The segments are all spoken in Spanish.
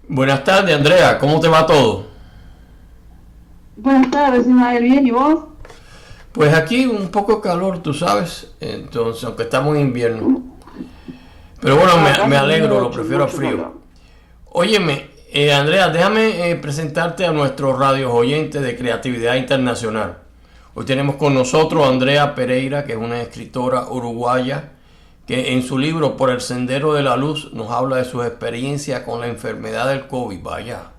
Buenas tardes, Andrea. ¿Cómo te va todo? Buenas tardes, Ismael, bien, ¿y vos? Pues aquí un poco de calor, tú sabes. Entonces, aunque estamos en invierno. Pero bueno, No, acá me hace alegro, lo mucho, prefiero a mucho frío. calor. Óyeme, Andrea, déjame presentarte a nuestros radios oyentes de Creatividad Internacional. Hoy tenemos con nosotros a Andrea Pereira, que es una escritora uruguaya, que en su libro Por el Sendero de la Luz nos habla de sus experiencias con la enfermedad del COVID, vaya,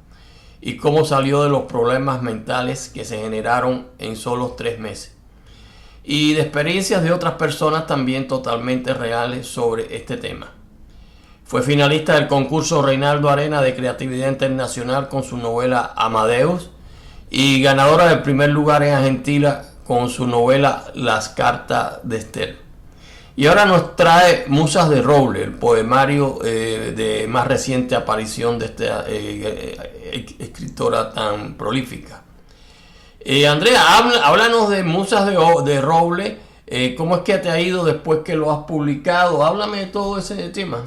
y cómo salió de los problemas mentales que se generaron en solo 3 meses. Y de experiencias de otras personas también totalmente reales sobre este tema. Fue finalista del concurso Reinaldo Arena de Creatividad Internacional con su novela Amadeus y ganadora del primer lugar en Argentina con su novela Las Cartas de Esther. Y ahora nos trae Musas de Roble, el poemario de más reciente aparición de esta escritora tan prolífica. Andrea, háblanos de Musas de Roble. ¿Cómo es que te ha ido después que lo has publicado? Háblame de todo ese tema.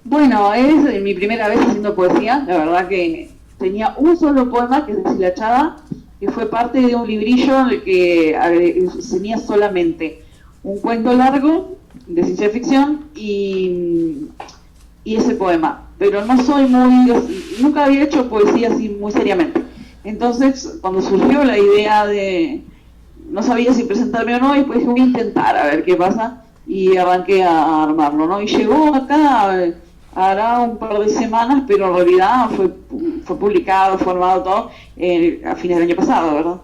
Bueno, es mi primera vez haciendo poesía, la verdad que tenía un solo poema que es deshilachada, que fue parte de un librillo en el que tenía solamente un cuento largo de ciencia ficción y ese poema. Pero no soy nunca había hecho poesía así muy seriamente. Entonces, cuando surgió la idea no sabía si presentarme o no, y después dije, voy a intentar a ver qué pasa, y arranqué a armarlo, ¿no? Y llegó acá, hará un par de semanas, pero en realidad fue publicado, formado todo, a fines del año pasado, ¿verdad?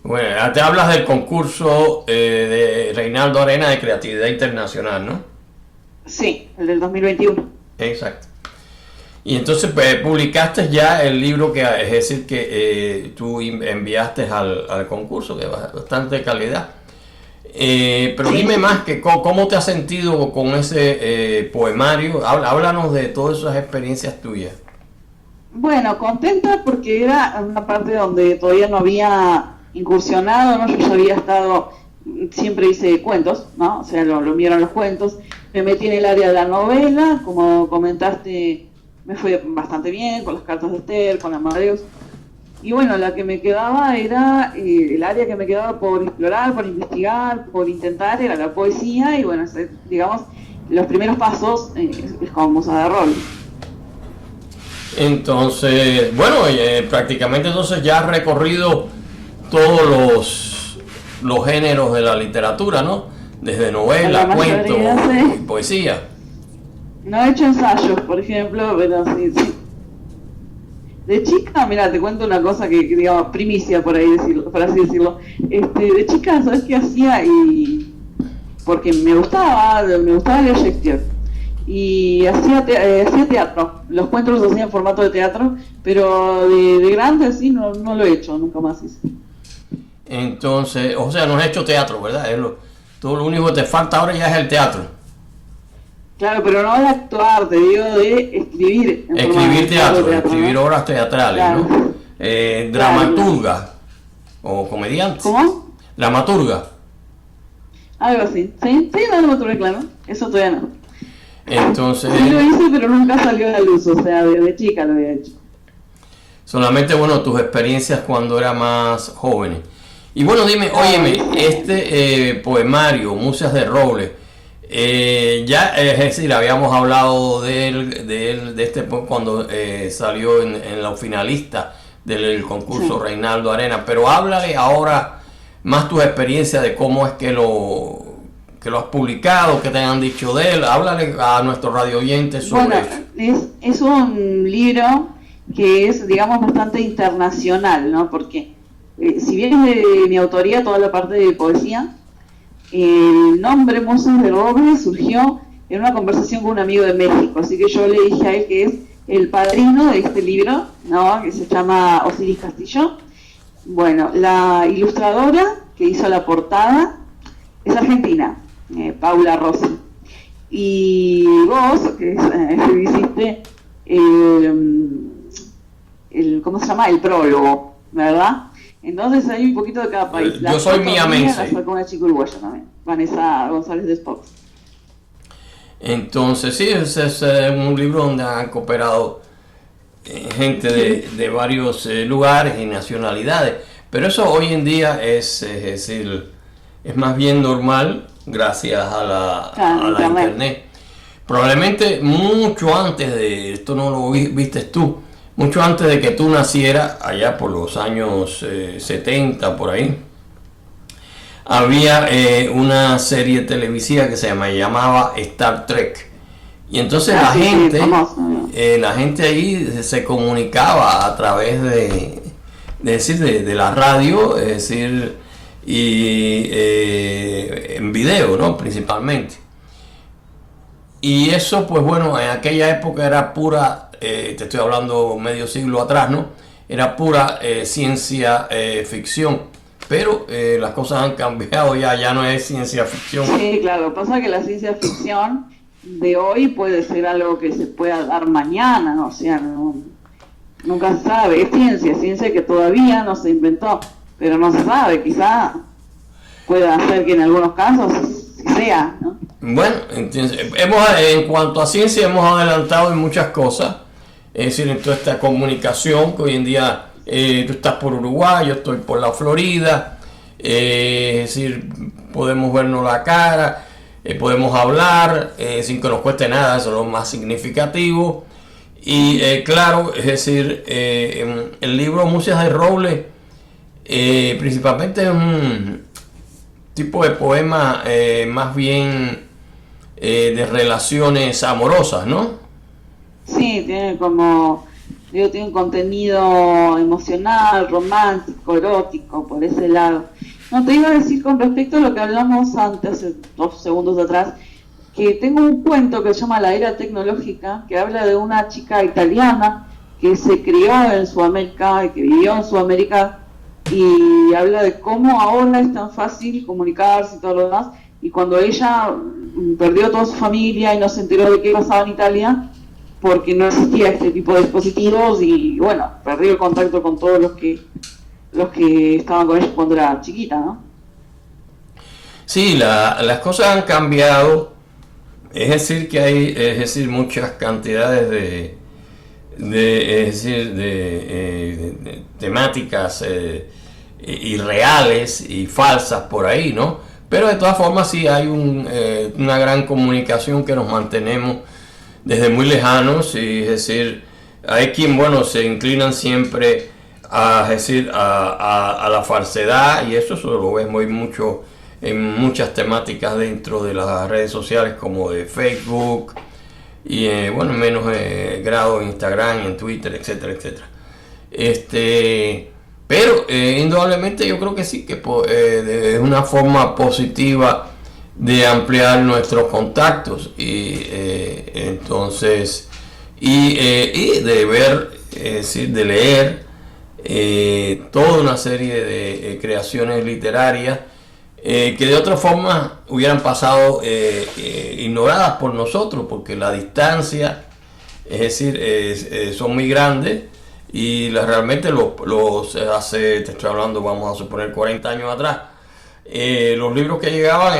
Bueno, te hablas del concurso de Reinaldo Arena de Creatividad Internacional, ¿no? Sí, el del 2021. Exacto. Y entonces pues, publicaste ya el libro que es decir que tú enviaste al concurso, que es bastante calidad. Pero Sí, dime sí, más sí. que cómo te has sentido con ese poemario. Háblanos de todas esas experiencias tuyas. Bueno, contenta porque era una parte donde todavía no había incursionado, ¿no? Yo ya había estado, siempre hice cuentos, ¿no? O sea, lo mío eran los cuentos. Me metí en el área de la novela, como comentaste, me fue bastante bien con las cartas de Esther, con Amadeus. Y bueno, la que me quedaba era, el área que me quedaba por explorar, por investigar, por intentar, era la poesía. Y bueno, digamos, los primeros pasos es como Musa de Rol. Entonces, bueno, prácticamente entonces ya has recorrido todos los géneros de la literatura, ¿no? Desde La novela, mayoría, cuento y sí. poesía. No he hecho ensayos, por ejemplo, pero sí, sí. De chica, mira, te cuento una cosa que digamos, primicia por ahí decirlo, por así decirlo. De chica, ¿sabes qué hacía? Porque me gustaba leer Shakespeare. Y hacía teatro. Los cuentos los hacía en formato de teatro, pero de grande sí no lo he hecho, nunca más hice. Entonces, o sea, no has hecho teatro, ¿verdad? Todo lo único que te falta ahora ya es el teatro. Claro, pero no de actuar, te digo de escribir en Escribir formato de teatro, teatro, escribir ¿no? obras teatrales, Claro, ¿no? claro. Dramaturga o comediante. ¿Cómo? Dramaturga. Algo así. Sí, sí, no lo tuve claro. Eso todavía no. Entonces, Sí lo hice, pero nunca salió a la luz, o sea, desde chica lo había hecho. solamente, bueno, tus experiencias cuando era más joven. Y bueno, dime, óyeme, Ay, sí. este poemario, Musas de Roble, ya, es decir, habíamos hablado de este cuando salió en la finalista del concurso Sí. Reinaldo Arena, pero háblale ahora más tus experiencias de cómo es que lo has publicado, que te han dicho de él, háblale a nuestros radio oyentes Bueno, sobre eso. es un libro que es, digamos, bastante internacional, ¿no? Porque si bien es de mi autoría toda la parte de poesía, el nombre Musas de Roble surgió en una conversación con un amigo de México, así que yo le dije a él que es el padrino de este libro, ¿no? Que se llama Osiris Castillo. Bueno, la ilustradora que hizo la portada es argentina, Paula Rossi. Y vos, que hiciste ¿cómo se llama? El prólogo, ¿verdad? Entonces hay un poquito de cada país. Yo La soy foto mía la miamense. sacó una chica uruguaya también, Vanessa González de Spox. Entonces, sí, ese es un libro donde han cooperado gente de varios lugares y nacionalidades. Pero eso hoy en día es decir, es más bien normal gracias a la internet. Probablemente mucho antes de, esto no lo viste tú, mucho antes de que tú nacieras, allá por los años 70, por ahí, había una serie televisiva que se llamaba Star Trek. Y entonces la gente ahí se comunicaba a través de la radio, es decir, y en video, ¿no? Principalmente. Y eso, pues bueno, en aquella época era pura, te estoy hablando medio siglo atrás, ¿no? Era pura ciencia ficción. Pero las cosas han cambiado, ya no es ciencia ficción. Sí, claro, pasa que la ciencia ficción de hoy puede ser algo que se pueda dar mañana, ¿no? O sea, nunca se sabe, es ciencia que todavía no se inventó, pero no se sabe, quizá pueda ser que en algunos casos sea, ¿no? Bueno, entonces, en cuanto a ciencia hemos adelantado en muchas cosas, es decir, en toda esta comunicación que hoy en día tú estás por Uruguay, yo estoy por la Florida, es decir, podemos vernos la cara, podemos hablar sin que nos cueste nada, eso es lo más significativo. Y claro, es decir, el libro Mucias de Roble principalmente es un tipo de poema más bien de relaciones amorosas, ¿no? Sí, tiene tiene un contenido emocional, romántico, erótico, por ese lado. No, te iba a decir con respecto a lo que hablamos antes, hace 2 segundos atrás, que tengo un cuento que se llama La Era Tecnológica, que habla de una chica italiana que se crió en Sudamérica y que vivió en Sudamérica, y habla de cómo ahora es tan fácil comunicarse y todo lo demás, y cuando ella perdió toda su familia y no se enteró de qué pasaba en Italia, porque no existía este tipo de dispositivos, y bueno, perdió el contacto con todos los que estaban con ella cuando era chiquita, ¿no? Sí, las cosas han cambiado, es decir, que hay muchas cantidades de temáticas irreales y falsas por ahí, ¿no? Pero de todas formas sí hay una gran comunicación que nos mantenemos desde muy lejanos, y es decir, hay quien, bueno, se inclinan siempre a la falsedad, y eso lo ves muy mucho en muchas temáticas dentro de las redes sociales como de Facebook y bueno, en menos grado en Instagram, en Twitter, etcétera, etcétera. Pero indudablemente yo creo que sí, que es una forma positiva de ampliar nuestros contactos y entonces de ver, es decir, de leer toda una serie de creaciones literarias que de otra forma hubieran pasado ignoradas por nosotros, porque la distancia, es decir, son muy grandes, y realmente hace, te estoy hablando, vamos a suponer 40 años atrás, los libros que llegaban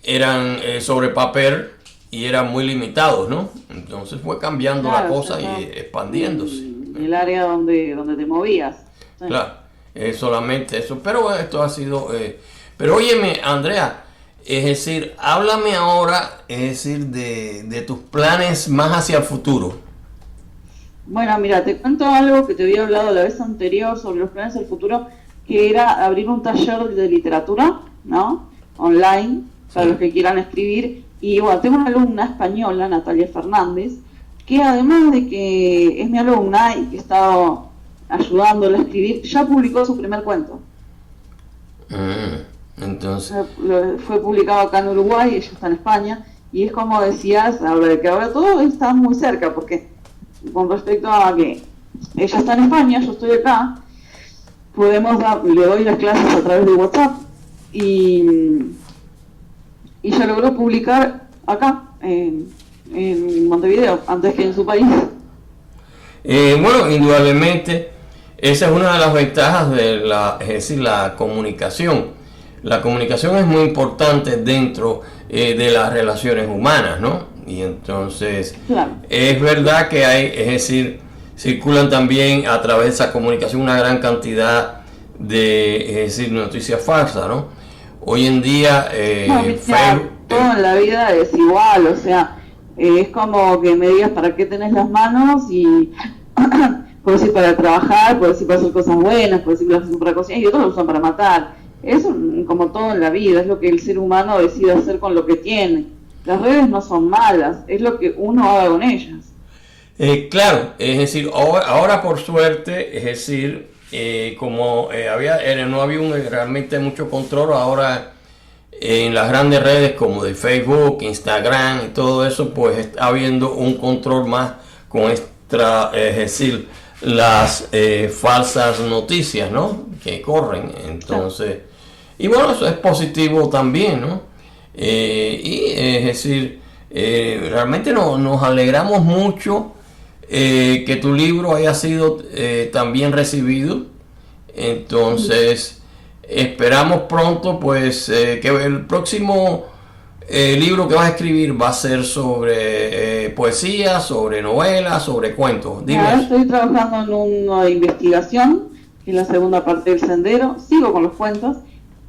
eran sobre papel y eran muy limitados, ¿no? Entonces fue cambiando la cosa y expandiéndose. El área donde te movías. ¿Sí? Claro, solamente eso. Pero bueno, esto ha sido... pero óyeme, Andrea, es decir, háblame ahora, es decir, de tus planes más hacia el futuro. Bueno, mira, te cuento algo que te había hablado la vez anterior sobre los planes del futuro, que era abrir un taller de literatura, ¿no? Online, para los que quieran escribir. Y bueno, tengo una alumna española, Natalia Fernández, que además de que es mi alumna y que he estado ayudándola a escribir, ya publicó su primer cuento. Entonces fue publicado acá en Uruguay, ella está en España, y es como decías, que ahora todo está muy cerca, porque con respecto a que ella está en España, yo estoy acá, le doy las clases a través de WhatsApp, y ya logró publicar acá, en Montevideo, antes que en su país. Bueno, indudablemente, esa es una de las ventajas de la comunicación. la comunicación es muy importante dentro de las relaciones humanas, ¿no? Y entonces, claro, es verdad que hay, es decir, circulan también a través de esa comunicación una gran cantidad de, es decir, noticias falsas, ¿no? Hoy en día, todo en la vida es igual, o sea, es como que me digas para qué tenés las manos y puedo decir para trabajar, puedo decir para hacer cosas buenas, puedo decir para hacer para cocinar y otros lo usan para matar. Es como todo en la vida, es lo que el ser humano decide hacer con lo que tiene. Las redes no son malas, es lo que uno haga con ellas. Claro, es decir, ahora por suerte, es decir, como no había realmente mucho control, ahora en las grandes redes como de Facebook, Instagram y todo eso, pues está habiendo un control más con es decir, las falsas noticias, ¿no? Que corren, entonces, y bueno, eso es positivo también, ¿no? Y es decir, realmente nos alegramos mucho que tu libro haya sido tan bien recibido, entonces esperamos pronto pues que el próximo libro que vas a escribir va a ser sobre poesía, sobre novelas, sobre cuentos. Dime. Ahora estoy trabajando en una investigación, que es la segunda parte del Sendero, sigo con los cuentos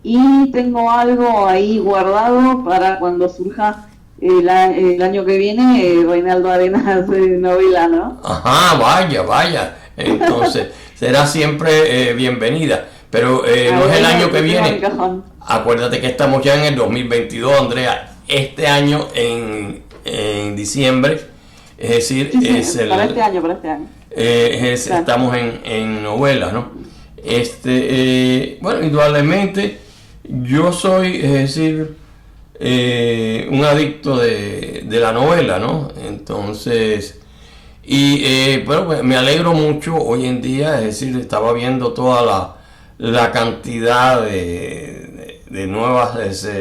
y tengo algo ahí guardado para cuando surja el año que viene Reinaldo Arenas de novela, ¿no? Ajá, vaya, entonces será siempre bienvenida, pero no es el año que viene. Acuérdate que estamos ya en el 2022, Andrea. Este año en diciembre, es decir, para este año. Estamos en novelas, ¿no? Bueno, indudablemente yo soy, es decir, un adicto de la novela, ¿no? Entonces, bueno, pues me alegro mucho hoy en día, es decir, estaba viendo toda la cantidad de nuevas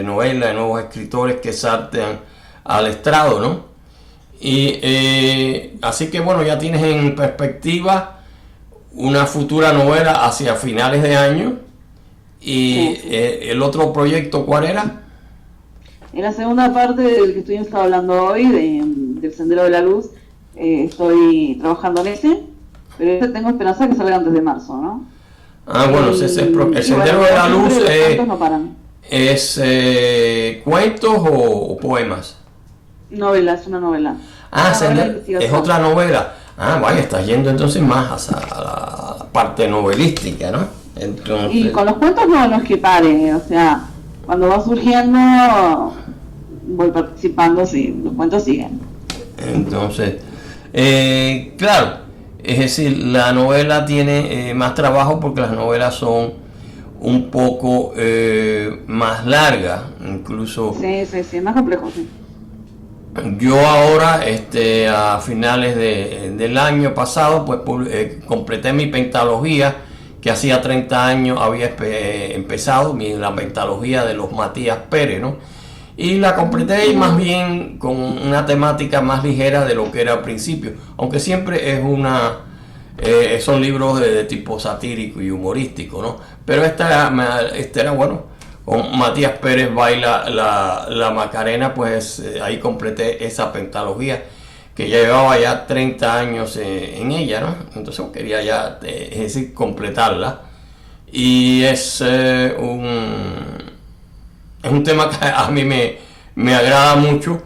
novelas, de nuevos escritores que saltan al estrado, ¿no? Y así que bueno, ya tienes en perspectiva una futura novela hacia finales de año. Y el otro proyecto, ¿cuál era? En la segunda parte del que estuvimos hablando hoy, del Sendero de la Luz, estoy trabajando en ese, pero ese tengo esperanza que salga antes de marzo, ¿no? Bueno, el Sendero de la Luz es cuentos o poemas. Novela, es una novela. Es otra novela. Vaya, estás yendo entonces más a la parte novelística, ¿no? Entonces, y con los cuentos no es que pare, o sea, cuando va surgiendo voy participando, sí, los cuentos siguen. Entonces, claro, es decir, la novela tiene más trabajo porque las novelas son un poco más largas, incluso. Sí, es más complejo, sí. Yo ahora, a finales del año pasado, pues completé mi pentalogía, que hacía 30 años había empezado, la pentalogía de los Matías Pérez, ¿no? Y la completé más bien con una temática más ligera de lo que era al principio, aunque siempre es son libros de tipo satírico y humorístico, ¿no? Pero este era bueno. Con Matías Pérez baila la Macarena, pues ahí completé esa pentalogía que ya llevaba ya 30 años en ella, ¿no? Entonces quería ya, es decir, completarla. Y es un tema que a mí me agrada mucho,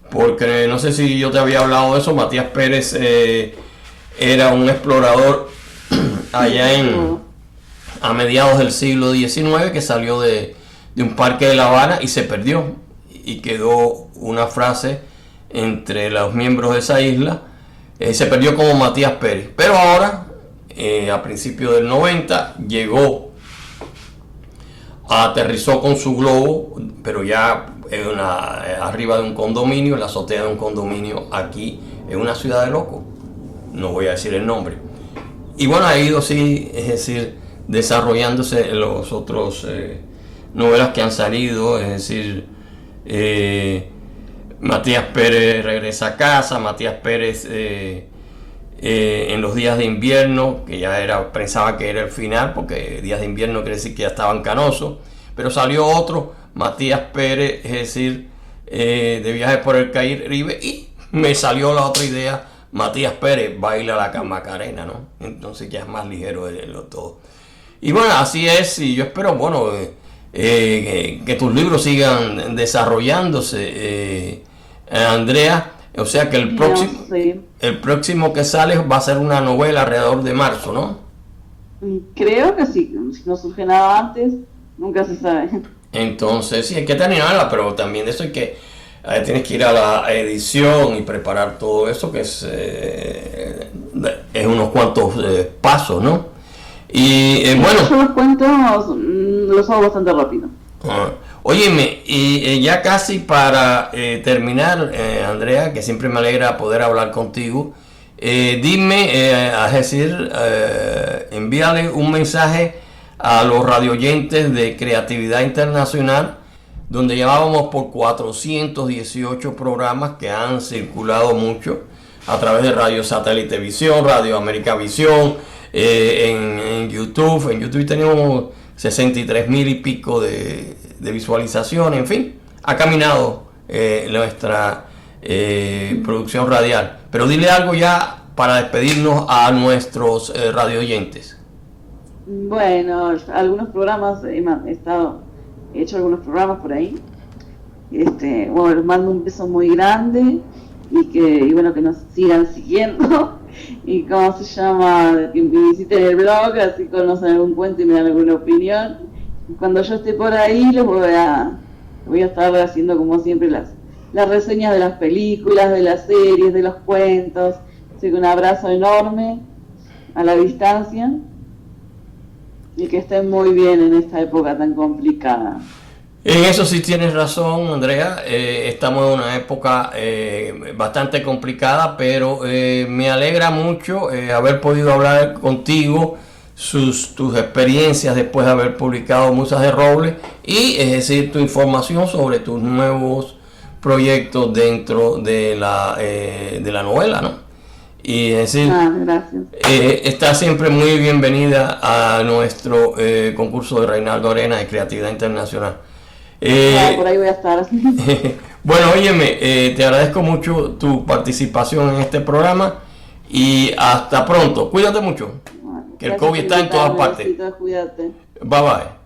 porque no sé si yo te había hablado de eso. Matías Pérez era un explorador allá a mediados del siglo XIX que salió de un parque de La Habana y se perdió, y quedó una frase entre los miembros de esa isla, se perdió como Matías Pérez, pero ahora a principios del 90 llegó, aterrizó con su globo, pero ya arriba de un condominio, en la azotea de un condominio aquí en una ciudad de locos, no voy a decir el nombre, y bueno, ha ido, sí, es decir, desarrollándose los otros novelas que han salido, es decir, Matías Pérez regresa a casa, Matías Pérez en los días de invierno, que ya pensaba que era el final, porque días de invierno quiere decir que ya estaban canosos, pero salió otro, Matías Pérez, es decir, de Viajes por el Caribe, y me salió la otra idea, Matías Pérez, Baila la Macarena, ¿no? Entonces ya es más ligero de todo. Y bueno, así es, y yo espero, bueno, que tus libros sigan desarrollándose, Andrea. O sea que el próximo que sale va a ser una novela alrededor de marzo, ¿no? Creo que sí, si no surge nada antes, nunca se sabe. Entonces, sí, hay que terminarla, pero también de eso hay que, tienes que ir a la edición y preparar todo eso, que es unos cuantos pasos, ¿no? Y bueno. Yo los cuentos los hago bastante rápido. Óyeme, y ya casi para terminar, Andrea, que siempre me alegra poder hablar contigo, dime, es decir, envíale un mensaje a los radioyentes de Creatividad Internacional, donde llevábamos por 418 programas que han circulado mucho a través de Radio Satélite Visión, Radio América Visión, en YouTube. En YouTube tenemos 63,000 y pico de visualizaciones, en fin, ha caminado nuestra producción radial. Pero dile algo ya para despedirnos a nuestros radio oyentes. Bueno, algunos programas, he hecho algunos programas por ahí. Bueno, les mando un beso muy grande y bueno, que nos sigan siguiendo. Y cómo se llama, que me visiten el blog, así conocen algún cuento y me dan alguna opinión. Cuando yo esté por ahí les voy a estar haciendo como siempre las reseñas de las películas, de las series, de los cuentos. Así que un abrazo enorme a la distancia y que estén muy bien en esta época tan complicada. En eso sí tienes razón, Andrea. Estamos en una época bastante complicada, pero me alegra mucho haber podido hablar contigo, tus experiencias después de haber publicado Musas de Roble, y es decir, tu información sobre tus nuevos proyectos dentro de la novela, ¿no? Y es decir, gracias. Está siempre muy bienvenida a nuestro concurso de Reinaldo Arena de Creatividad Internacional. Por ahí voy a estar. Bueno, óyeme, te agradezco mucho tu participación en este programa y hasta pronto. Cuídate mucho, que el COVID está en todas partes. Cuídate. Bye bye.